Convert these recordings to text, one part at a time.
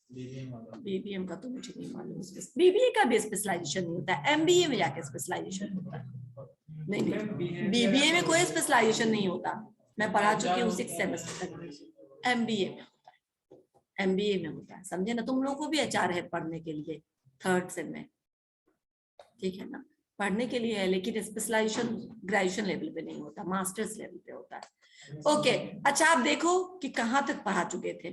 BBM का तो मुझे नहीं मालूम, बीबीए का भी स्पेशलाइजेशन नहीं होता है, एमबीए में जाके स्पेशलाइजेशन होता है। नहीं बीबीए में कोई स्पेशलाइजेशन नहीं होता, मैं पढ़ा चुकी हूँ 6 सेमेस्टर तक। एमबीए में होता है, एमबीए में होता है, समझे ना। तुम लोग को भी एचआर है पढ़ने के लिए 3rd सेम में, ठीक है ना, पढ़ने के लिए है, लेकिन स्पेशलाइजेशन ग्रेजुएशन लेवल पे नहीं होता, मास्टर्स लेवल पे होता है। ओके, अच्छा आप देखो कि कहाँ तक पढ़ा चुके थे,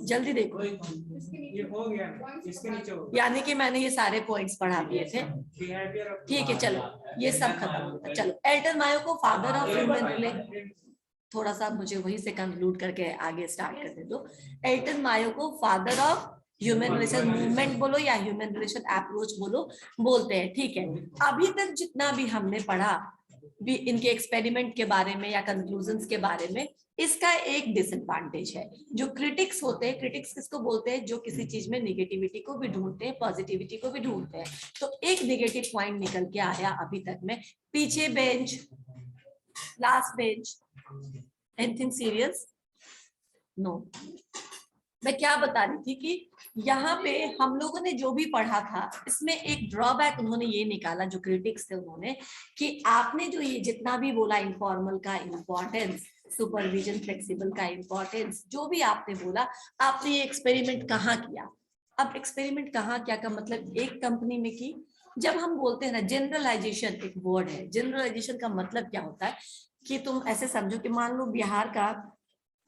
जल्दी देखो। ये हो गया, इसके नीचे हो यानी कि मैंने ये सारे पॉइंट्स पढ़ा दिए थे, ठीक है। चलो ये सब खत्म होता। चलो एल्टन मायो को फादर ऑफ ह्यूमन रिलेशन, थोड़ा सा मुझे वहीं से कंक्लूड करके आगे स्टार्ट करने दो। एल्टन मायो को father of human relation movement बोलो या ह्यूमन रिलेशन अप्रोच बोलो, बोलते हैं, ठीक है। अभी तक जितना भी हमने पढ़ा भी इनके एक्सपेरिमेंट के बारे में या कंक्लूजन्स के बारे में, इसका एक डिसएडवांटेज है। जो क्रिटिक्स होते हैं, क्रिटिक्स किसको बोलते हैं, जो किसी चीज में निगेटिविटी को भी ढूंढते हैं, पॉजिटिविटी को भी ढूंढते हैं। तो एक निगेटिव पॉइंट निकल के आया अभी तक में, पीछे bench, last bench, anything serious? No. मैं क्या बता रही थी कि यहाँ पे हम लोगों ने जो भी पढ़ा था, इसमें एक ड्रॉबैक उन्होंने ये निकाला, जो क्रिटिक्स थे उन्होंने, कि आपने जो ये जितना भी बोला इनफॉर्मल का इम्पोर्टेंस, सुपरविजन फ्लेक्सिबल का इम्पोर्टेंस, जो भी आपने बोला, आपने ये एक्सपेरिमेंट कहाँ किया। अब एक्सपेरिमेंट कहाँ क्या का मतलब, एक कंपनी में की। जब हम बोलते हैं ना जनरलाइजेशन, एक वर्ड है, जनरलाइजेशन का मतलब क्या होता है कि तुम ऐसे समझो कि मान लो बिहार का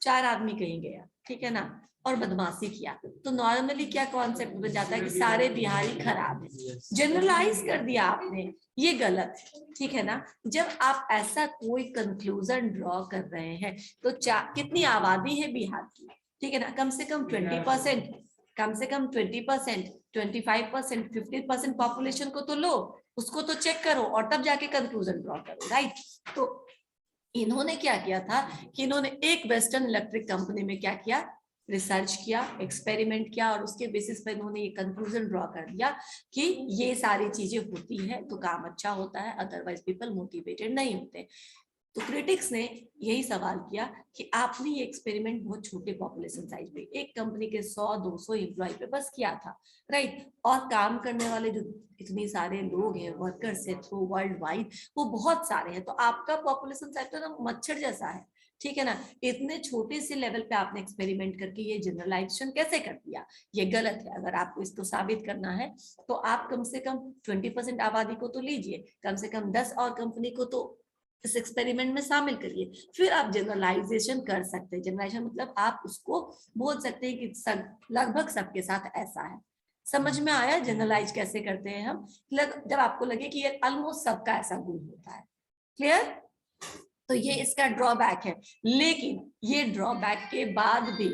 4 आदमी कहीं गया, ठीक है ना, और बदमाशी किया, तो नॉर्मली क्या कॉन्सेप्ट बन जाता है कि सारे बिहारी खराब है, जनरलाइज कर दिया आपने, ये गलत है, ठीक है ना। जब आप ऐसा कोई कंक्लूजन ड्रॉ कर रहे हैं तो कितनी आबादी है बिहार की, ठीक है ना, कम से कम 20%, कम से कम 20%, 25%, 50% पॉपुलेशन को तो लो, उसको तो चेक करो और तब जाके कंक्लूजन ड्रॉ करो, राइट। तो इन्होंने क्या किया था कि इन्होंने एक वेस्टर्न इलेक्ट्रिक कंपनी में क्या किया, रिसर्च किया, एक्सपेरिमेंट किया, और उसके बेसिस पर इन्होंने ये कंक्लूजन ड्रॉ कर दिया कि ये सारी चीजें होती है तो काम अच्छा होता है, अदरवाइज पीपल मोटिवेटेड नहीं होते। तो क्रिटिक्स ने यही सवाल किया कि आपने ये एक्सपेरिमेंट बहुत छोटे पॉपुलेशन साइज पे, एक कंपनी के 100-200 एम्प्लॉय पे बस किया था, राइट। और काम करने वाले जो इतने सारे लोग हैं, वर्कर्स है थ्रू वर्ल्ड वाइड, वो बहुत सारे हैं। तो आपका पॉपुलेशन साइज तो ना मच्छर जैसा है, ठीक है ना। इतने छोटे से लेवल पे आपने एक्सपेरिमेंट करके ये जनरलाइजेशन कैसे कर दिया, ये गलत है। अगर आपको इसको साबित करना है तो आप कम से कम 20% आबादी को तो लीजिए, कम से कम 10 और कंपनी को तो इस एक्सपेरिमेंट में शामिल करिए, फिर आप जनरलाइजेशन कर सकते हैं। जनरलाइजेशन मतलब आप उसको बोल सकते हैं कि लगभग सबके साथ ऐसा है। समझ में आया जनरलाइज कैसे करते हैं हम, जब आपको लगे कि ये ऑलमोस्ट सबका ऐसा गुण होता है। क्लियर? तो ये इसका ड्रॉबैक है। लेकिन ये ड्रॉबैक के बाद भी,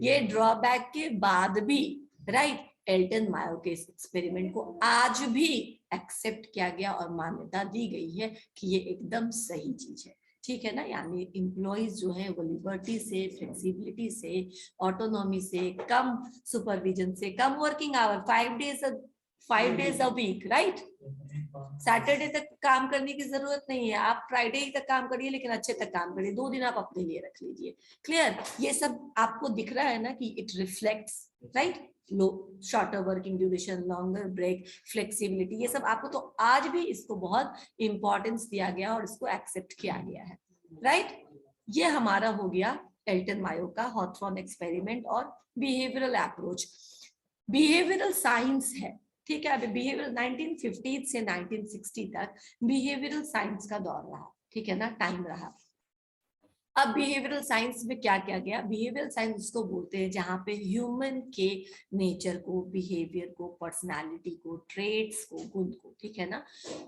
ये ड्रॉबैक के बाद भी, राइट, एल्टन मायो के इस एक्सपेरिमेंट को आज भी एक्सेप्ट किया गया और मान्यता दी गई है कि ये एकदम सही चीज है, ठीक है ना। यानी इम्प्लॉइज जो है वो लिबर्टी से, फ्लेक्सिबिलिटी से, ऑटोनॉमी से, कम सुपरविजन से, कम working hour, 5 days a week, right. Saturday तक काम करने की जरूरत नहीं है, आप फ्राइडे तक काम करिए, लेकिन अच्छे तक काम करिए, 2 दिन आप अपने लिए रख लीजिए। क्लियर? ये सब आपको दिख रहा है ना कि it reflects, right, low shorter working duration, longer break, flexibility, ये सब आपको तो आज भी इसको बहुत इंपॉर्टेंस दिया गया और इसको एक्सेप्ट किया गया है, राइट। ये हमारा हो गया एल्टन मायो का हॉथरॉन एक्सपेरिमेंट और बिहेवियरल अप्रोच। बिहेवियरल साइंस है, ठीक है। अभी बिहेवियरल 1950 से 1960 तक बिहेवियरल साइंस का दौर रहा, ठीक है ना, टाइम रहा। अब बिहेवियरल साइंस में क्या किया गया, बिहेवियरल साइंस उसको बोलते हैं जहां पे ह्यूमन के नेचर को, बिहेवियर को, पर्सनालिटी को, ट्रेड्स को, गुण को, ठीक है ना,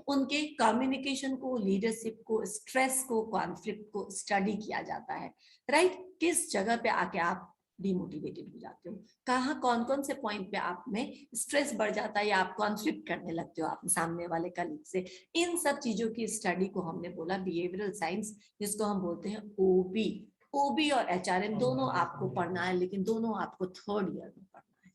उनके कम्युनिकेशन को, लीडरशिप को, स्ट्रेस को, कॉन्फ्लिक्ट को स्टडी किया जाता है, राइट। किस जगह पे आके आप डिमोटिवेटेड हो जाते हो, कहाँ कौन कौन से पॉइंट पे आप में स्ट्रेस बढ़ जाता है या आप कॉन्फ्लिक्ट करने लगते हो अपने सामने वाले कलीग से, इन सब चीजों की स्टडी को हमने बोला बिहेवियरल साइंस, जिसको हम बोलते हैं ओबी। ओबी और एचआरएम दोनों आपको पढ़ना है, लेकिन दोनों आपको 3rd ईयर में पढ़ना है।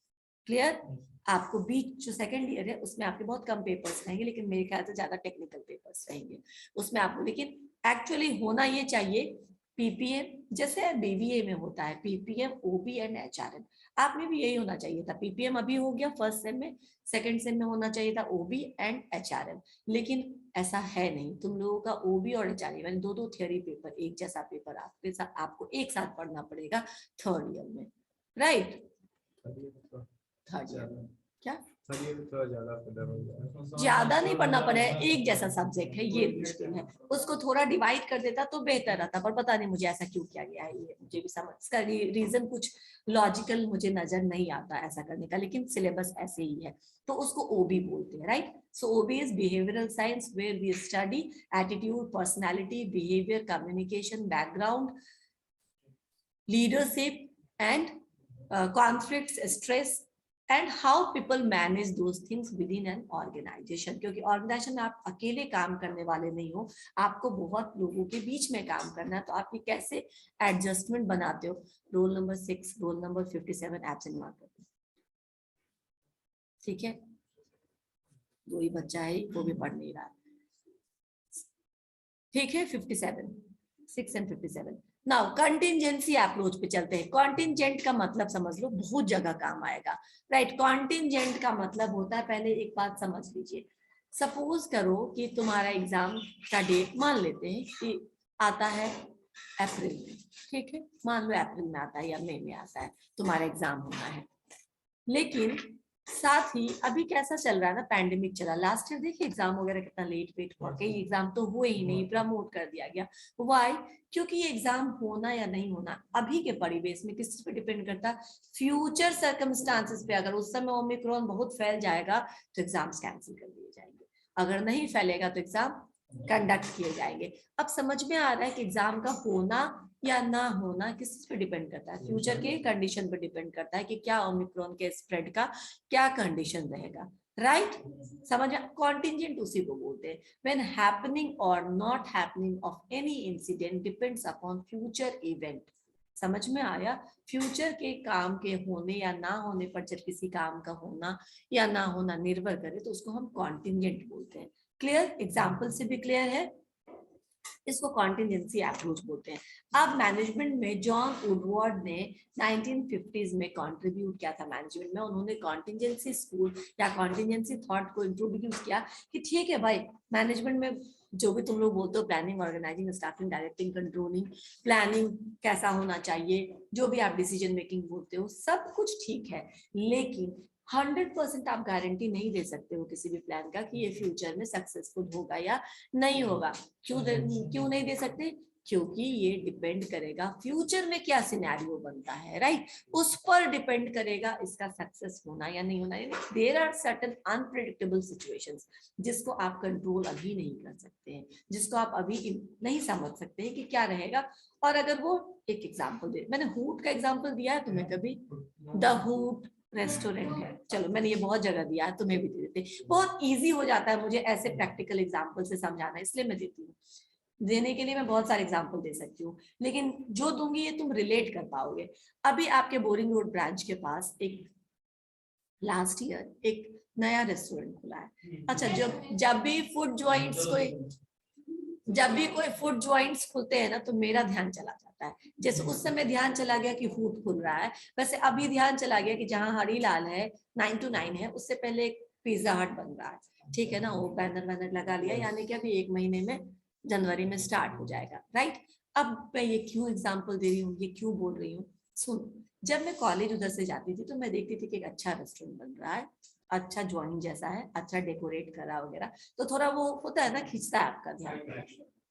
क्लियर? आपको बीच जो 2nd ईयर है उसमें आपके बहुत कम पेपर्स रहेंगे, लेकिन मेरे ख्याल से ज्यादा टेक्निकल पेपर्स रहेंगे उसमें आपको, लेकिन एक्चुअली होना ये चाहिए पीपीएम जैसे बीबीए में होता है पीपीएम, ओबी एंड एचआरएम, आप में भी यही होना चाहिए था। पीपीएम अभी हो गया फर्स्ट सेम में, सेकंड सेम में होना चाहिए था ओबी एंड एचआरएम, लेकिन ऐसा है नहीं। तुम लोगों का ओबी और एचआरएम यानी दो थ्योरी पेपर, एक जैसा पेपर आपको एक साथ पढ़ना पड़ेगा थर्ड ईयर में, राइट। थर्ड ईयर में क्या ज्यादा नहीं पढ़ना पड़ेगा, एक जैसा सब्जेक्ट है, ये मुश्किल है। उसको थोड़ा डिवाइड कर देता तो बेहतर रहता, पर पता नहीं मुझे ऐसा क्यों किया गया है, ये मुझे भी समझ इसका रीजन कुछ लॉजिकल मुझे नजर नहीं आता ऐसा करने का, लेकिन सिलेबस ऐसे ही है। तो उसको ओबी बोलते हैं, right. So OB is behavioural science where we study attitude, personality, behaviour, communication, background, leadership and conflicts, stress and how people manage those things within an organisation. क्योंकि ऑर्गेनाइजेशन में आप अकेले काम करने वाले नहीं हो, आपको बहुत लोगों के बीच में काम करना है, तो आप ये कैसे एडजस्टमेंट बनाते हो। Roll number 6, roll number 57 absent mark करते हैं, ठीक है। दो ही बच्चा है, वो भी पढ़ नहीं रहा, ठीक है। 57, 6 एंड 57। नाउ कंटिंजेंसी अप्रोच पे चलते हैं। कॉन्टिंजेंट का मतलब समझ लो, बहुत जगह काम आएगा, राइट। कॉन्टिंजेंट का मतलब होता है, पहले एक बात समझ लीजिए, सपोज करो कि तुम्हारा एग्जाम का डेट मान लेते हैं कि आता है अप्रैल में, ठीक है, मान लो अप्रैल में आता है या मई में आता है, तुम्हारा एग्जाम होना है। लेकिन साथ ही अभी कैसा चल रहा है ना, पैंडेमिक चला, लास्ट ईयर देखिए एग्जाम वगैरह कितना लेट वेट हुआ, कई एग्जाम तो हुए ही नहीं, प्रमोट कर दिया गया। व्हाई? क्योंकि ये एग्जाम होना या नहीं होना अभी के परिवेश में किस पे डिपेंड करता है, फ्यूचर सर्कमस्टांसेस पे। अगर उस समय ओमिक्रॉन बहुत फैल जाएगा तो एग्जाम्स कैंसिल कर दिए जाएंगे, अगर नहीं फैलेगा तो एग्जाम कंडक्ट किए जाएंगे। अब समझ में आ रहा है कि एग्जाम का होना या ना होना किस पे डिपेंड करता है, फ्यूचर के कंडीशन पे डिपेंड करता है कि क्या ओमिक्रॉन के स्प्रेड का क्या कंडीशन रहेगा, राइट। समझ में? कॉन्टिंजेंट उसी को बोलते हैं। व्हेन हैपनिंग और not happening of any incident depends upon future event. समझ में आया? फ्यूचर के काम के होने या ना होने पर जब किसी काम का होना या ना होना निर्भर करे तो उसको हम कॉन्टिंजेंट बोलते हैं। क्लियर? एग्जाम्पल से भी क्लियर है? इसको कॉन्टिजेंसी अप्रोच बोलते हैं। अब मैनेजमेंट में जॉन वुडवर्ड ने 1950s में कंट्रीब्यूट किया था मैनेजमेंट में, उन्होंने कॉन्टिजेंसी स्कूल या कॉन्टिजेंसी थॉट को इंट्रोड्यूस किया कि ठीक है भाई, मैनेजमेंट में जो भी तुम लोग बोलते हो, planning, organising, staffing, directing, controlling, planning कैसा होना चाहिए, जो भी आप डिसीजन मेकिंग बोलते हो, सब कुछ ठीक है, लेकिन 100% आप गारंटी नहीं दे सकते हो किसी भी प्लान का कि ये फ्यूचर में सक्सेसफुल होगा या नहीं होगा। क्यों नहीं दे सकते? क्योंकि ये डिपेंड करेगा फ्यूचर में क्या सिनेरियो बनता है, राइट, उस पर डिपेंड करेगा इसका सक्सेस होना या नहीं होना। There are certain unpredictable situations जिसको आप कंट्रोल अभी नहीं कर सकते हैं, जिसको आप अभी नहीं समझ सकते हैं कि क्या रहेगा। और अगर वो एक एग्जाम्पल दे, मैंने हुट का एग्जाम्पल दिया है तुम्हें कभी, द हुट रेस्टोरेंट है, चलो मैंने ये बहुत जगह दिया है, तुम्हें भी दे देते, बहुत इजी हो जाता है मुझे ऐसे प्रैक्टिकल एग्जांपल से समझाना, इसलिए मैं देती हूँ। देने के लिए मैं बहुत सारे एग्जांपल दे सकती हूँ, लेकिन जो दूंगी ये तुम रिलेट कर पाओगे। अभी आपके बोरिंग रोड ब्रांच के पास एक लास्ट ईयर एक नया रेस्टोरेंट खुला है। अच्छा, जब भी फूड जॉइंट्स खुलते हैं ना तो मेरा ध्यान चला जाता है। जैसे उस समय ध्यान चला गया कि फूड खुल रहा है, वैसे अभी ध्यान चला गया कि जहाँ हरीलाल है 9 to 9 है, उससे पहले एक पिज्जा हट बन रहा है, ठीक है ना, वो बैनर लगा लिया, यानी कि अभी 1 महीने में जनवरी में स्टार्ट हो जाएगा, राइट। अब मैं ये क्यों एग्जाम्पल दे रही हूँ, ये क्यों बोल रही हूँ, सुन। जब मैं कॉलेज उधर से जाती थी तो मैं देखती थी कि एक अच्छा रेस्टोरेंट बन रहा है, अच्छा ज्वाइन जैसा है, अच्छा डेकोरेट करा वगैरह, तो थोड़ा वो होता है ना, खींचता है आपका ध्यान,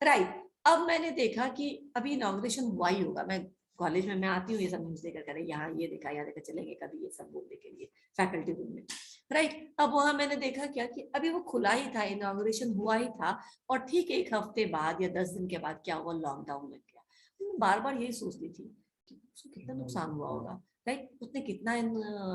राइट। अब मैंने देखा कि अभी इनॉग्रेशन हुआ ही होगा, मैं कॉलेज में मैं आती हूँ ये सब न्यूज लेकर, यहाँ ये देखा, यहाँ देखा, चलेंगे कभी ये सब बोलने के लिए फैकल्टी रूम में, राइट। अब वहां मैंने देखा क्या कि अभी वो खुला ही था, इनॉग्रेशन हुआ ही था, और ठीक 1 हफ्ते बाद या 10 दिन के बाद क्या हुआ, लॉकडाउन लग गया। बार बार यही सोचती थी कि उसको कितना नुकसान हुआ होगा, राइट, उसने कितना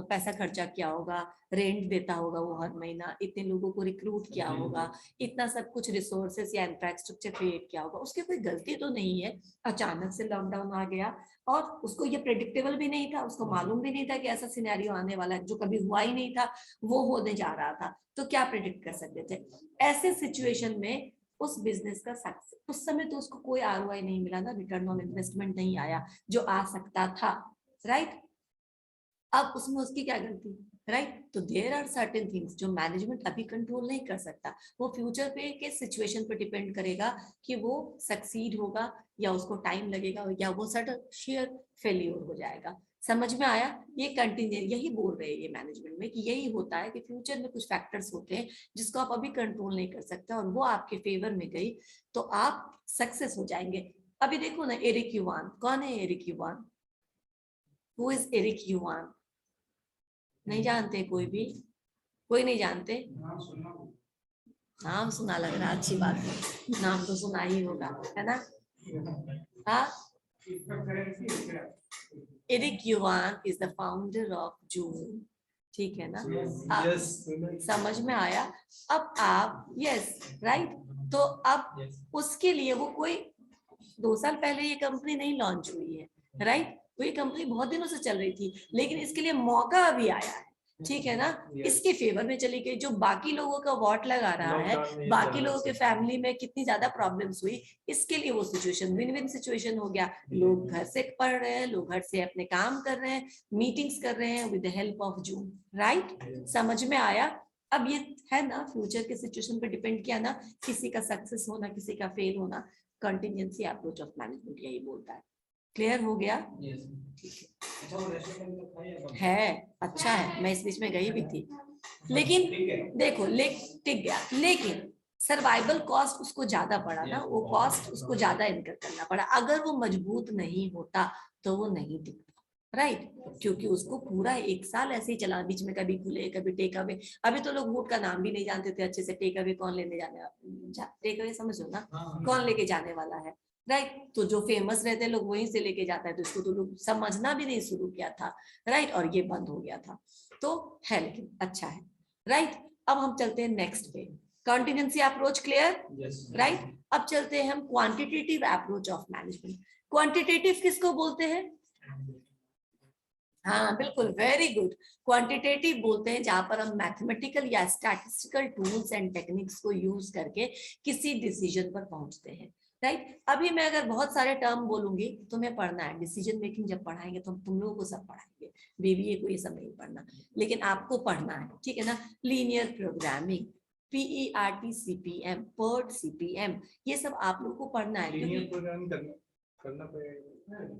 पैसा खर्चा किया होगा, रेंट देता होगा वो हर महीना, इतने लोगों को रिक्रूट किया होगा, इतना सब कुछ रिसोर्सेस या इंफ्रास्ट्रक्चर क्रिएट किया होगा, उसकी कोई गलती तो नहीं है। अचानक से लॉकडाउन आ गया और उसको ये प्रेडिक्टेबल भी नहीं था, उसको मालूम भी नहीं था कि ऐसा सिनेरियो आने वाला है, जो कभी हुआ ही नहीं था वो होने जा रहा था, तो क्या प्रेडिक्ट कर सकते थे। ऐसे सिचुएशन में उस बिजनेस का सक्सेस, उस समय तो उसको कोई ROI नहीं मिला ना, रिटर्न ऑन इन्वेस्टमेंट नहीं आया जो आ सकता था, राइट। अब उसमें उसकी क्या गलती, राइट। तो देयर आर सर्टेन थिंग्स जो मैनेजमेंट अभी कंट्रोल नहीं कर सकता, वो फ्यूचर पे के सिचुएशन पे डिपेंड करेगा कि वो सक्सीड होगा या उसको टाइम लगेगा या वो सडन शेयर फेल्यूर हो जाएगा। समझ में आया? ये कंटिन्यू यही बोल रहे हैं ये मैनेजमेंट में कि यही होता है कि फ्यूचर में कुछ फैक्टर्स होते हैं जिसको आप अभी कंट्रोल नहीं कर सकते और वो आपके फेवर में गई तो आप सक्सेस हो जाएंगे। अभी देखो ना, एरिक युवान, कौन है एरिक युवान? हु इज एरिक युवान? नहीं जानते कोई भी? कोई नहीं जानते? नाम सुना लग रहा, अच्छी बात है, नाम तो सुना ही होगा, है ना? हाँ, एरिक युवान is the founder of zoom, ठीक है ना? समझ में आया? अब आप यस राइट, तो अब उसके लिए वो कोई 2 साल पहले ये कंपनी नहीं लॉन्च हुई है, राइट। तो ये कंपनी बहुत दिनों से चल रही थी, लेकिन इसके लिए मौका अभी आया है, ठीक है ना? इसके फेवर में चली गई। जो बाकी लोगों का वॉट लगा रहा है, बाकी लोगों के फैमिली में कितनी ज्यादा प्रॉब्लम्स हुई, इसके लिए वो सिचुएशन विन विन सिचुएशन हो गया। लोग घर से पढ़ रहे हैं, लोग घर से अपने काम कर रहे हैं, मीटिंग्स कर रहे हैं with the help of zoom, right. समझ में आया? अब ये है ना, फ्यूचर के सिचुएशन पे डिपेंड किया ना, किसी का सक्सेस होना, किसी का फेल होना। कंटिजेंसी अप्रोच ऑफ मैनेजमेंट यही बोलता है। क्लियर हो गया? है, अच्छा है, मैं इस बीच में गई भी थी, लेकिन देखो टिक गया, लेकिन सर्वाइवल कॉस्ट उसको ज्यादा पड़ा ना, वो कॉस्ट उसको ज्यादा इनकर करना पड़ा। अगर वो मजबूत नहीं होता तो वो नहीं टिकता, राइट। क्योंकि उसको पूरा 1 साल ऐसे ही चला, बीच में कभी खुले कभी टेक अवे। अभी तो लोग वोट का नाम भी नहीं जानते थे अच्छे से, टेक अवे कौन लेने टेक अवे समझो ना, कौन लेके जाने वाला है, राइट। तो जो फेमस रहते हैं लोग वहीं से लेके जाता है, तो इसको तो लोग समझना भी नहीं शुरू किया था, राइट। और ये बंद हो गया था, तो है लेकिन अच्छा है, राइट। अब हम चलते हैं नेक्स्ट पे, कॉन्टिजेंसी अप्रोच, क्लियर, राइट। अब चलते हैं हम quantitative approach of management. Quantitative किसको बोलते हैं? हाँ बिल्कुल, वेरी गुड। क्वांटिटेटिव बोलते हैं जहां पर हम मैथमेटिकल या स्टैटिस्टिकल टूल्स एंड टेक्निक्स को यूज करके किसी डिसीजन पर पहुंचते हैं, राइट। अभी मैं अगर बहुत सारे टर्म बोलूंगी, तुम्हें पढ़ना है, डिसीजन मेकिंग जब पढ़ाएंगे तो तुम लोगों को सब पढ़ाएंगे, बीबीए को ये सब नहीं पढ़ना, लेकिन आपको पढ़ना है, ठीक है ना? Linear programming, PERT CPM, PERT CPM, ये सब आप लोगों को पढ़ना है।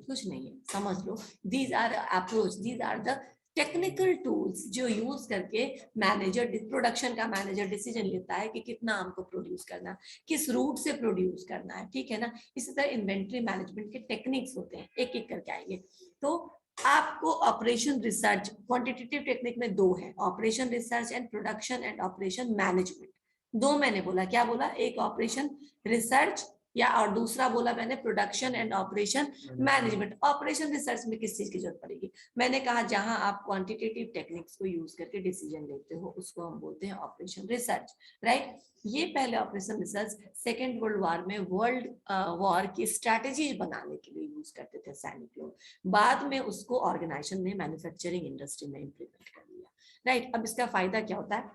कुछ नहीं है, समझ लो। These are approach, these are the technical tools जो यूज करके मैनेजर, प्रोडक्शन का मैनेजर डिसीजन लेता है कि कितना हमको प्रोड्यूस करना, किस रूट से प्रोड्यूस करना है, ठीक है ना? इसी तरह इन्वेंट्री मैनेजमेंट के टेक्निक्स होते हैं, एक एक करके आएंगे। तो आपको ऑपरेशन रिसर्च, क्वांटिटेटिव टेक्निक में 2 है, operation research and production and operation management. 2 मैंने बोला, क्या बोला? एक ऑपरेशन रिसर्च या और दूसरा बोला मैंने production and operation management. Operation research में किस चीज की जरूरत पड़ेगी? मैंने कहा जहां आप क्वांटिटेटिव टेक्निक्स को यूज करके डिसीजन लेते हो उसको हम बोलते हैं ऑपरेशन रिसर्च, राइट। ये पहले operation research second world war में वर्ल्ड वॉर की स्ट्रैटेजी बनाने के लिए यूज करते थे सैनिक लोग, बाद में उसको ऑर्गेनाइजेशन ने मैन्युफैक्चरिंग इंडस्ट्री में इम्प्लीमेंट कर लिया, राइट। अब इसका फायदा क्या होता है?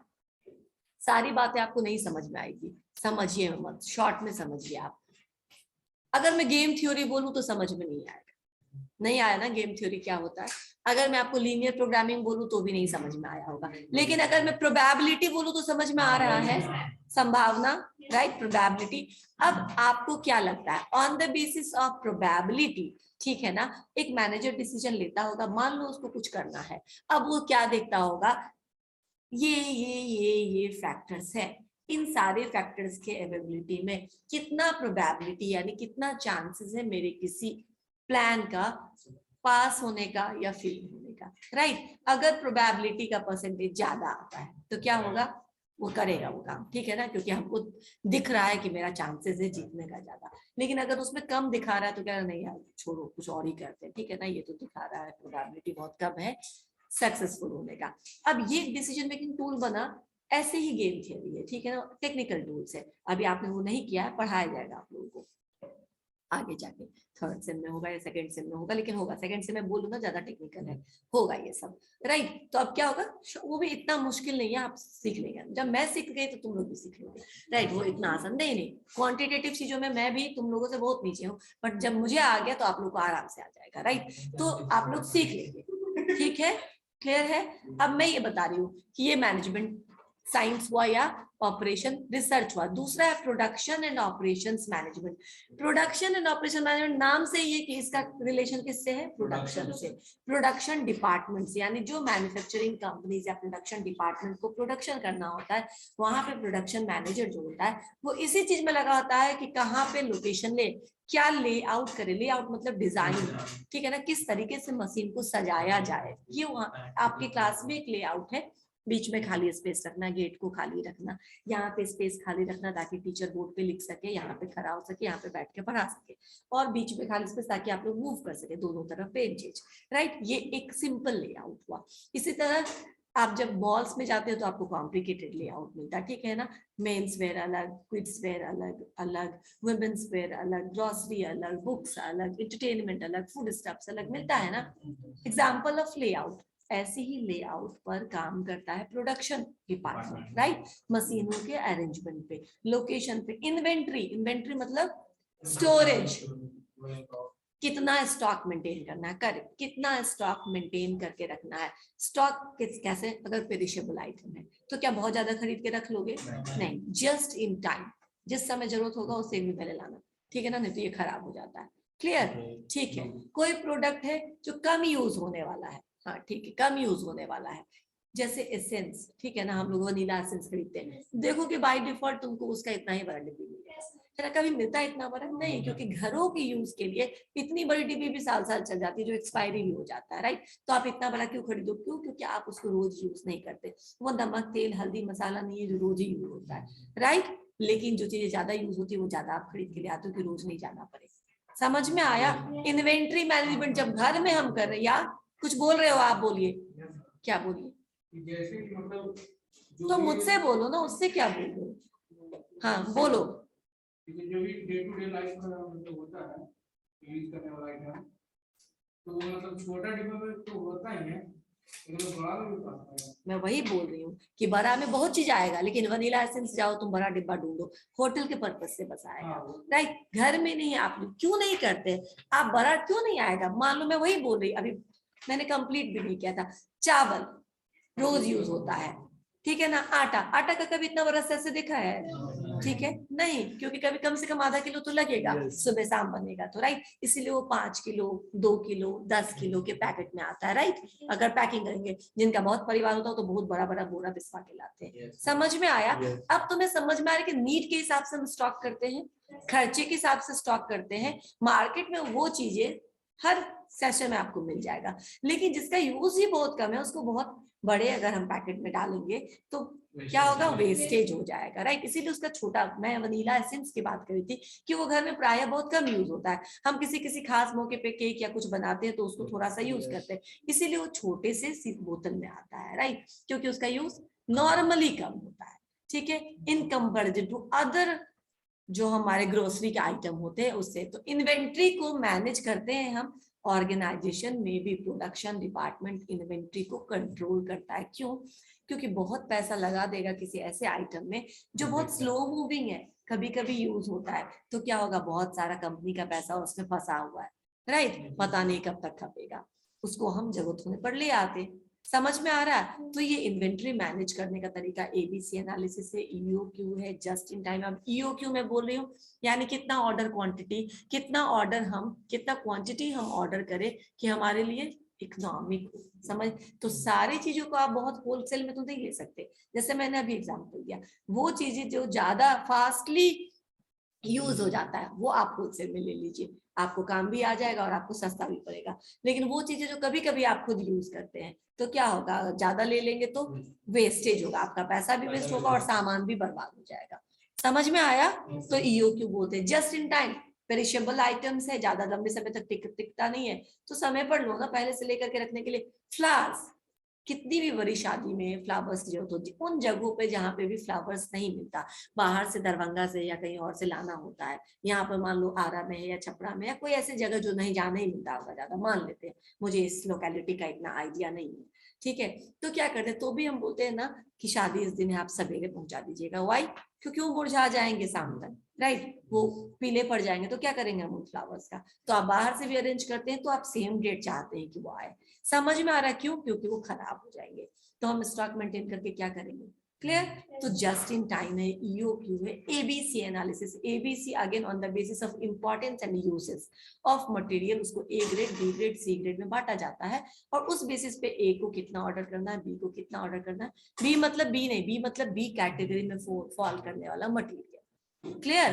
सारी बातें आपको नहीं समझ में आएगी, समझिए मत, शॉर्ट में समझिए आप। अगर मैं गेम थ्योरी बोलूं तो समझ में नहीं आएगा, नहीं आया ना गेम थ्योरी क्या होता है। अगर मैं आपको लीनियर प्रोग्रामिंग बोलूं तो भी नहीं समझ में आया होगा, लेकिन अगर मैं प्रोबेबिलिटी बोलूं तो समझ में आ रहा है, संभावना, राइट, प्रोबेबिलिटी। अब आपको क्या लगता है, on the basis of probability, ठीक है ना, एक मैनेजर डिसीजन लेता होगा, मान लो उसको कुछ करना है, अब वो क्या देखता होगा, ये फैक्टर्स है, इन सारे फैक्टर्स के अवेलेबिलिटी में कितना प्रोबेबिलिटी यानी कितना चांसेस है मेरे किसी प्लान का पास होने का या फेल होने का, राइट। अगर प्रोबेबिलिटी का परसेंटेज ज्यादा आता है तो क्या होगा, वो करेगा वो काम, ठीक है ना, क्योंकि हमको दिख रहा है कि मेरा चांसेस है जीतने का ज्यादा। लेकिन अगर उसमें कम दिखा रहा है तो क्या, नहीं यार छोड़ो कुछ और ही करते हैं, ठीक है ना, ये तो दिखा रहा है प्रोबेबिलिटी बहुत कम है सक्सेसफुल होने का। अब ये डिसीजन मेकिंग टूल बना, ऐसे ही गेम थियरी है, ठीक है ना, टेक्निकल टूल्स है। अभी आपने वो नहीं किया है, पढ़ाया जाएगा आप लोगों को। आगे जाके थर्ड सेम में होगा या सेकंड सेम में होगा, लेकिन होगा। सेकंड सेम में बोलूँ ना ज्यादा टेक्निकल है, होगा ये सब, राइट। तो अब क्या होगा, वो भी इतना मुश्किल नहीं है, आप सीख लेंगे। जब मैं सीख गई तो तुम लोग भी सीख लोगे, राइट। वो इतना आसान नहीं। क्वांटिटेटिव चीजों में मैं भी तुम लोगों से बहुत नीचे हूँ, बट जब मुझे आ गया तो आप लोग को आराम से आ जाएगा, राइट। तो आप लोग सीख लेंगे, ठीक है, क्लियर है। अब मैं ये बता रही हूँ कि ये मैनेजमेंट साइंस हुआ या ऑपरेशन रिसर्च हुआ। दूसरा है production and operations management. Production and operation management नाम से ये कि इसका रिलेशन किससे है, प्रोडक्शन से। प्रोडक्शन डिपार्टमेंट से, यानी जो मैन्युफैक्चरिंग कंपनीज या प्रोडक्शन डिपार्टमेंट को प्रोडक्शन करना होता है, वहां पे प्रोडक्शन मैनेजर जो होता है वो इसी चीज में लगा होता है कि कहाँ पे लोकेशन ले, क्या लेआउट करे। लेआउट मतलब डिजाइन, ठीक है ना, किस तरीके से मशीन को सजाया जाए। ये वहाँ आपकी क्लास में एक लेआउट है, बीच में खाली स्पेस रखना, गेट को खाली रखना, यहाँ पे स्पेस खाली रखना ताकि टीचर बोर्ड पे लिख सके, यहाँ पे खड़ा हो सके, यहाँ पे बैठ के पढ़ा सके, और बीच में खाली स्पेस ताकि आप लोग मूव कर सके दोनों तरफ पेन चेंज, राइट। ये एक सिंपल लेआउट हुआ। इसी तरह आप जब मॉल्स में जाते हो तो आपको कॉम्प्लिकेटेड लेआउट मिलता है, ठीक है ना। मेंस वेयर अलग, किड्स वेयर अलग अलग, वुमेन्स वेयर अलग, ग्रोसरी अलग, बुक्स अलग, एंटरटेनमेंट अलग, फूड स्टफ्स अलग मिलता है ना। Example of layout. ऐसे ही लेआउट पर काम करता है प्रोडक्शन डिपार्टमेंट, राइट। मशीनों के अरेंजमेंट पे, लोकेशन पे। इन्वेंट्री, इन्वेंट्री मतलब स्टोरेज, कितना स्टॉक मेंटेन करना है, कर कितना स्टॉक मेंटेन करके रखना है। स्टॉक कैसे, अगर पेरिशेबल आइटम है तो क्या बहुत ज्यादा खरीद के रख लोगे, नहीं, जस्ट इन टाइम, जिस समय जरूरत होगा उससे भी पहले लाना, ठीक है ना, नहीं तो ये खराब हो जाता है, क्लियर, ठीक है। कोई प्रोडक्ट है जो कम यूज होने वाला है, हाँ ठीक है, कम यूज होने वाला है, जैसे एसेंस, ठीक है ना, हम लोग वनीला एसेंस खरीदते हैं, देखो कि बाय डिफॉल्ट तुमको उसका इतना ही बड़ा डिब्बी मिलेगा, है ना। कभी मिलता है इतना बड़ा, नहीं, क्योंकि घरों की यूज के लिए इतनी बड़ी डिब्बी भी साल साल चल जाती है, जो एक्सपायरी भी हो जाता है, राइट। तो आप इतना बड़ा क्यों खरीदो, क्यों, क्योंकि आप उसको रोज यूज नहीं करते। वो नमक, तेल, हल्दी, मसाला नहीं है जो रोज ही यूज होता है, राइट। लेकिन जो चीजें ज्यादा यूज होती है वो ज्यादा आप खरीद के ले आते हो कि रोज नहीं जाना पड़े। समझ में आया। इन्वेंट्री मैनेजमेंट जब घर में हम कर रहे हैं, या कुछ बोल रहे हो आप, बोलिए, क्या बोलिए, जैसे कि मतलब तो मुझसे बोलो ना, उससे क्या बोल रहे हो, हाँ बोलो। जो भी डे टू डे लाइफ में मतलब होता है यूज करने वाला आइटम, तो मतलब छोटा डिब्बा में तो होता ही है, लेकिन बड़ा में भी आता है। मैं वही बोल रही हूँ कि बड़ा में बहुत चीज आएगा, लेकिन वनीला एसेंस जाओ तुम बड़ा डिब्बा ढूंढो, होटल के पर्पज से बस आएगा, राइट। घर में नहीं, आप क्यों नहीं करते, आप बड़ा क्यों नहीं आएगा। मान लो मैं वही बोल रही, अभी मैंने कंप्लीट भी नहीं किया था। चावल रोज यूज होता है, ठीक है ना। आटा, आटा का कभी इतना बड़ा ऐसे देखा है, ठीक है, नहीं, क्योंकि कभी कम से कम आधा किलो तो लगेगा, सुबह शाम बनेगा तो, राइट। इसीलिए वो 5 किलो, 2 किलो, 10 किलो के पैकेट में आता है, राइट। अगर पैकिंग करेंगे, जिनका बहुत परिवार होता है तो बहुत बड़ा बड़ा बोरा बिस्वा के लाते हैं। समझ में आया। अब तुम्हें समझ में आ रहा है कि नीड के हिसाब से हम स्टॉक करते हैं, खर्चे के हिसाब से स्टॉक करते हैं। मार्केट में वो चीजें हर सेशन में आपको मिल जाएगा, लेकिन जिसका यूज ही बहुत कम है उसको बहुत बड़े अगर हम पैकेट में डालेंगे तो क्या होगा, वेस्टेज हो जाएगा, राइट। इसीलिए उसका छोटा, मैं वनीला एसेंस की बात करी थी कि वो घर में प्राय बहुत कम यूज होता है। हम किसी किसी खास मौके पे केक या कुछ बनाते हैं तो उसको थोड़ा सा यूज करते हैं, इसीलिए वो छोटे से बोतल में आता है, राइट, क्योंकि उसका यूज नॉर्मली कम होता है, ठीक है, इन कंपेरिजन टू अदर जो हमारे ग्रोसरी के आइटम होते हैं उससे। तो इन्वेंट्री को मैनेज करते हैं हम, ऑर्गेनाइजेशन में भी प्रोडक्शन डिपार्टमेंट इन्वेंट्री को कंट्रोल करता है। क्यों, क्योंकि बहुत पैसा लगा देगा किसी ऐसे आइटम में जो बहुत स्लो मूविंग है, कभी कभी यूज होता है, तो क्या होगा, बहुत सारा कंपनी का पैसा उसमें फंसा हुआ है, राइट, पता नहीं कब तक खपेगा, उसको हम जरूरत होने पर ले आते। समझ में आ रहा है। तो ये इन्वेंट्री मैनेज करने का तरीका एबीसी एनालिसिस है, ईओक्यू है, जस्ट इन टाइम। अब ईओक्यू में बोल रही हूँ, यानी कितना ऑर्डर क्वांटिटी, कितना ऑर्डर हम, कितना क्वांटिटी हम ऑर्डर करें कि हमारे लिए इकोनॉमिक हो, समझ। तो सारी चीजों को आप बहुत होलसेल में तो नहीं ले सकते, जैसे मैंने अभी एग्जांपल दिया, वो चीजें जो ज्यादा फास्टली यूज हो जाता है वो आप होलसेल में ले लीजिए, आपको काम भी आ जाएगा और आपको सस्ता भी पड़ेगा। लेकिन वो चीजें जो कभी कभी आप खुद यूज करते हैं तो क्या होगा, ज्यादा ले लेंगे तो वेस्टेज होगा, आपका पैसा भी वेस्ट होगा और सामान भी बर्बाद हो जाएगा। समझ में आया। तो ईओक्यू बोलते हैं just in time. Perishable items है, ज्यादा लंबे समय तक टिकता नहीं है तो समय पर लो ना, पहले से लेकर के रखने के लिए। फ्लावर्स, कितनी भी बड़ी शादी में फ्लावर्स की जरूरत होती है, उन जगहों पे जहाँ पे भी फ्लावर्स नहीं मिलता, बाहर से दरभंगा से या कहीं और से लाना होता है, यहाँ पर मान लो आरा में है या छपरा में या कोई ऐसी जगह जो नहीं, जहाँ नहीं मिलता होगा ज्यादा, मान लेते हैं, मुझे इस लोकेलिटी का इतना आइडिया नहीं है, ठीक है। तो क्या करते हैं, तो भी हम बोलते हैं ना कि शादी इस दिन है, आप सवेरे पहुंचा दीजिएगा। वाई? क्योंकि वो मुरझा जाएंगे शाम तक, राइट, वो पीले पड़ जाएंगे, तो क्या करेंगे हम उन फ्लावर्स का। तो आप बाहर से भी अरेंज करते हैं, तो आप सेम डेट चाहते हैं कि वो आए। समझ में आ रहा है क्यों? क्योंकि वो खराब हो जाएंगे, तो हम स्टॉक मेंटेन करके क्या करेंगे। क्लियर? तो जस्ट इन टाइम है, ईओक्यू है, ABC analysis. ABC again on the basis of importance and uses of material, उसको A grade, B grade, C grade में बांटा जाता है, और उस बेसिस पे ए को कितना ऑर्डर करना है, बी को कितना ऑर्डर करना है। बी मतलब बी नहीं, बी मतलब बी कैटेगरी में फॉल करने वाला मटेरियल। क्लियर?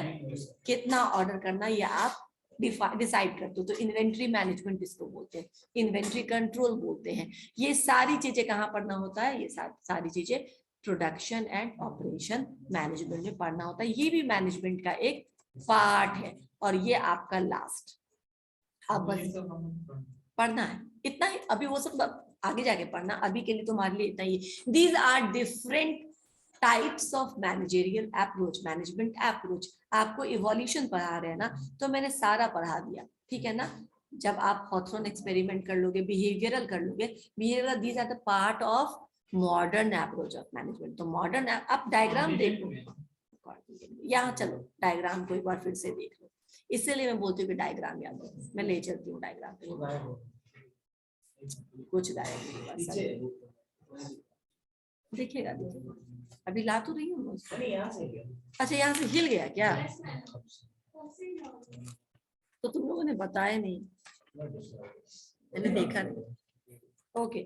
कितना ऑर्डर करना ये आप डिसाइड करते हो। तो इन्वेंट्री मैनेजमेंट इसको बोलते हैं, इन्वेंट्री कंट्रोल बोलते हैं। ये सारी चीजें कहाँ पढ़ना होता है, ये सारी चीजें प्रोडक्शन एंड ऑपरेशन मैनेजमेंट में पढ़ना होता है। ये भी मैनेजमेंट का एक पार्ट है, और ये आपका लास्ट अब बस पढ़ना है इतना ही। अभी वो सब आगे जाके पढ़ना, अभी के लिए तुम्हारे लिए इतना ही। These are different types of managerial approach, management approach. आपको इवोल्यूशन पढ़ा रहे हैं ना, तो मैंने सारा पढ़ा दिया, ठीक है ना। जब आप हॉथरन एक्सपेरिमेंट कर लोगे, बिहेवियरल कर लोगे, behavioural these are the part of modern approach of management. तो मॉडर्न, आप डायग्राम देखो यहाँ, चलो डायग्राम को एक बार फिर से देख लो, इसीलिए मैं बोलती हूँ कि डायग्राम याद रखो। मैं ले चलती हूँ डायग्राम पे, कुछ डायग्राम देखिएगा, देखिएगा अभी ला तो रही हूँ। अच्छा, यहाँ से हिल गया क्या? तो तुम लोगों ने बताया नहीं, मैंने देखा नहीं। ओके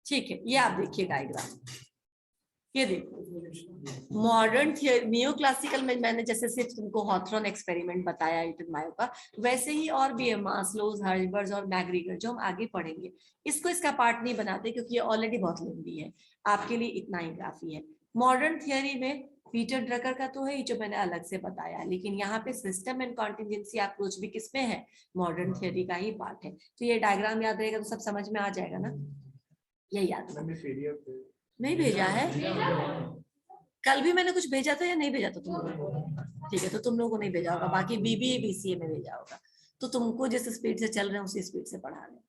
ठीक है, ये आप देखिए डायग्राम, ये देखो मॉडर्न नियो क्लासिकल में मैंने जैसे सिर्फ तुमको हॉथरन एक्सपेरिमेंट बताया एल्टन मायो का, वैसे ही और भी है, मास्लोज, हर्जबर्ग और मैग्रीगर, जो हम आगे पढ़ेंगे। इसको इसका पार्ट नहीं बनाते क्योंकि ये ऑलरेडी बहुत लंबी है, आपके लिए इतना ही काफी है। मॉडर्न थियोरी में पीटर ड्रकर का तो है ही, जो मैंने अलग से बताया, लेकिन यहाँ पे सिस्टम एंड कॉन्टिजेंसी अप्रोच भी किसमें है, मॉडर्न थियोरी का ही पार्ट है। तो ये डायग्राम याद रहेगा तो सब समझ में आ जाएगा ना, ये याद नहीं भेजा है। कल भी मैंने कुछ भेजा था या नहीं भेजा था तुम लोगों को? ठीक है, तो तुम लोगों को नहीं भेजा होगा, बाकी बीबीए बीसीए में भेजा होगा। तो तुमको जिस स्पीड से चल रहे हैं उसी स्पीड से पढ़ा रहे हैं।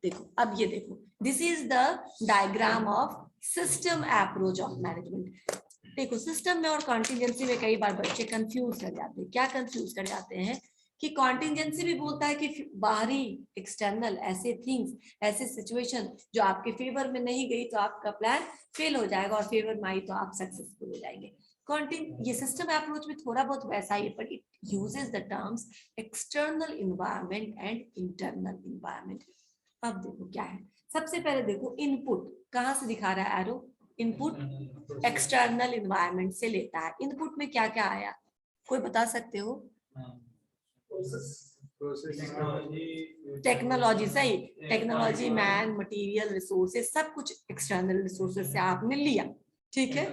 देखो अब ये देखो, this is the diagram of system approach of management. देखो सिस्टम में और कॉन्टिजेंसी में कई बार बच्चे कंफ्यूज कर जाते हैं। क्या कंफ्यूज कर जाते हैं कि कॉन्टिजेंसी भी बोलता है कि बाहरी, एक्सटर्नल ऐसे थिंग्स, ऐसे सिचुएशन जो आपके फेवर में नहीं गई तो आपका प्लान फेल हो जाएगा, और फेवर में आई तो आप सक्सेसफुल हो जाएंगे। ये सिस्टम अप्रोच में थोड़ा बहुत वैसा ही है, पर it uses the terms external environment and internal environment. अब देखो क्या है, सबसे पहले देखो इनपुट कहाँ से दिखा रहा है एरो, इनपुट एक्सटर्नल इन्वायरमेंट से लेता है। इनपुट में क्या क्या आया, कोई बता सकते हो? टेक्नोलॉजी, सही, टेक्नोलॉजी, मैन, मटेरियल, रिसोर्सेज, सब कुछ एक्सटर्नल रिसोर्सेज से आपने लिया, ठीक है।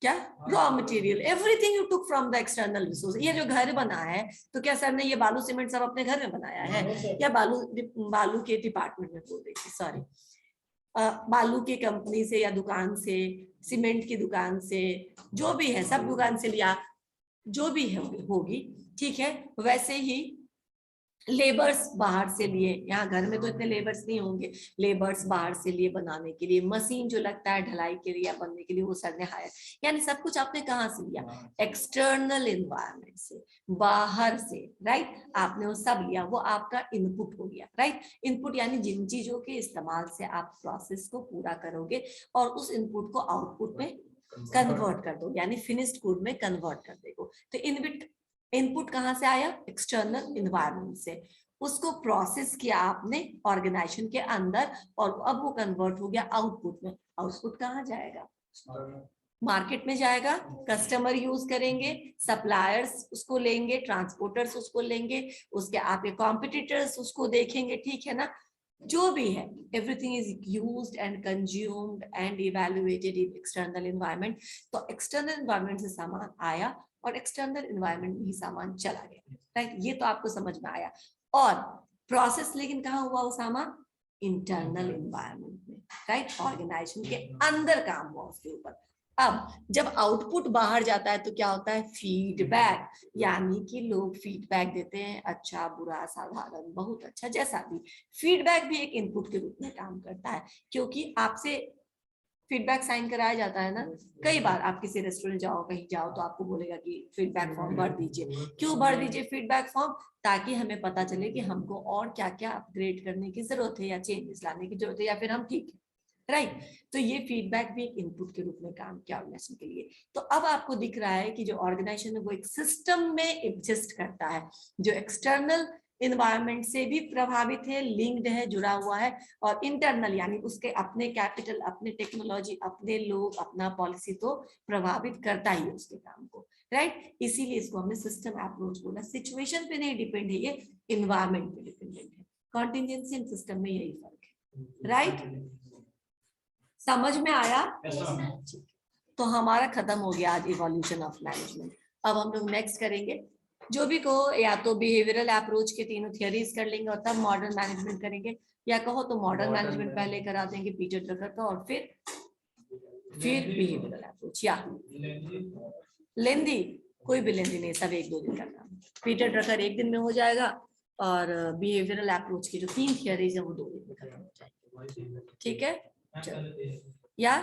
क्या? Raw material, everything you took from the external resource. ये जो घर बना है, तो क्या सर ने ये बालू सीमेंट सब अपने घर में बनाया है, या बालू के डिपार्टमेंट में बोल रही थी, सॉरी, बालू की कंपनी से या दुकान से, सीमेंट की दुकान से, जो भी है सब दुकान से लिया, जो भी है होगी, ठीक है। वैसे ही लेबर्स बाहर से लिए, यहाँ घर में तो इतने लेबर्स नहीं होंगे, लेबर्स बाहर से लिए बनाने के लिए, मशीन जो लगता है ढलाई के लिए या बनने के लिए वो सर ने हायर, यानी सब कुछ आपने कहाँ से लिया, एक्सटर्नल एनवायरनमेंट से, बाहर से, राइट। आपने वो सब लिया, वो आपका इनपुट हो गया, राइट। इनपुट यानी जिन चीजों के इस्तेमाल से आप प्रोसेस को पूरा करोगे और उस इनपुट को आउटपुट में कन्वर्ट कर दो, यानी फिनिश्ड गुड में कन्वर्ट कर देगो। तो इनपुट कहाँ से आया, एक्सटर्नल इन्वायरमेंट से, उसको प्रोसेस किया आपने ऑर्गेनाइजेशन के अंदर, और अब वो कन्वर्ट हो गया आउटपुट में। आउटपुट कहाँ जाएगा, मार्केट में जाएगा, कस्टमर यूज करेंगे, सप्लायर्स उसको लेंगे, ट्रांसपोर्टर्स उसको लेंगे, उसके आपके कॉम्पिटिटर्स उसको देखेंगे, ठीक है ना। जो भी है, everything is used and consumed and evaluated in external environment. तो एक्सटर्नल एनवायरनमेंट से सामान आया और एक्सटर्नल एनवायरनमेंट में ही सामान चला गया, राइट। ये तो आपको समझ में आया। और प्रोसेस लेकिन कहाँ हुआ उसामा? इंटरनल एनवायरनमेंट में, राइट, ऑर्गेनाइजेशन के अंदर काम हुआ उसके ऊपर। अब जब आउटपुट बाहर जाता है तो क्या होता है? फीडबैक, यानी कि लोग फीडबैक देते हैं, अच्छा बुरा साधारण बहुत अच्छा जैसा भी। फीडबैक भी एक इनपुट के रूप में काम करता है, क्योंकि आपसे फीडबैक साइन कराया जाता है ना। कई बार आप किसी रेस्टोरेंट जाओ, कहीं जाओ, तो आपको बोलेगा कि फीडबैक फॉर्म भर दीजिए। क्यों भर दीजिए फीडबैक फॉर्म? ताकि हमें पता चले कि हमको और क्या क्या अपग्रेड करने की जरूरत है या चेंजेस लाने की जरूरत है, या फिर हम ठीक है, राइट। तो ये फीडबैक भी एक इनपुट के रूप में काम किया ऑर्गेनाइजेशन के लिए। तो अब आपको दिख रहा है कि जो ऑर्गेनाइजेशन है वो एक सिस्टम में एग्जिस्ट करता है, जो एक्सटर्नल इन्वायरमेंट से भी प्रभावित है, लिंक्ड है, जुड़ा हुआ है, और इंटरनल यानी उसके अपने कैपिटल, अपने टेक्नोलॉजी, अपने लोग, अपना पॉलिसी तो प्रभावित करता ही है उसके काम को, राइट। इसीलिए इसको हमने सिस्टम अप्रोच बोला। सिचुएशन पे नहीं डिपेंड है, ये इन्वायरमेंट पे डिपेंडेंट है। कॉन्टिजेंसी एंड सिस्टम में यही फर्क है, राइट। समझ में आया? तो हमारा खत्म हो गया आज इवोल्यूशन ऑफ मैनेजमेंट। अब हम लोग नेक्स्ट करेंगे, जो भी कहो, या तो बिहेवियरल अप्रोच के तीनों थियरीज कर लेंगे और तब मॉडर्न मैनेजमेंट करेंगे, या कहो तो मॉडर्न मैनेजमेंट पहले करा देंगे पीटर ड्रकर का, और फिर बिहेवियरल अप्रोच। या लेंदी, कोई भी लेंदी नहीं, सब एक दो दिन का काम। पीटर ड्रकर एक दिन में हो जाएगा, और बिहेवियरल अप्रोच की जो 3 थियरीज है वो 2 दिन में खत्म हो जाएगी, ठीक है। चलो, या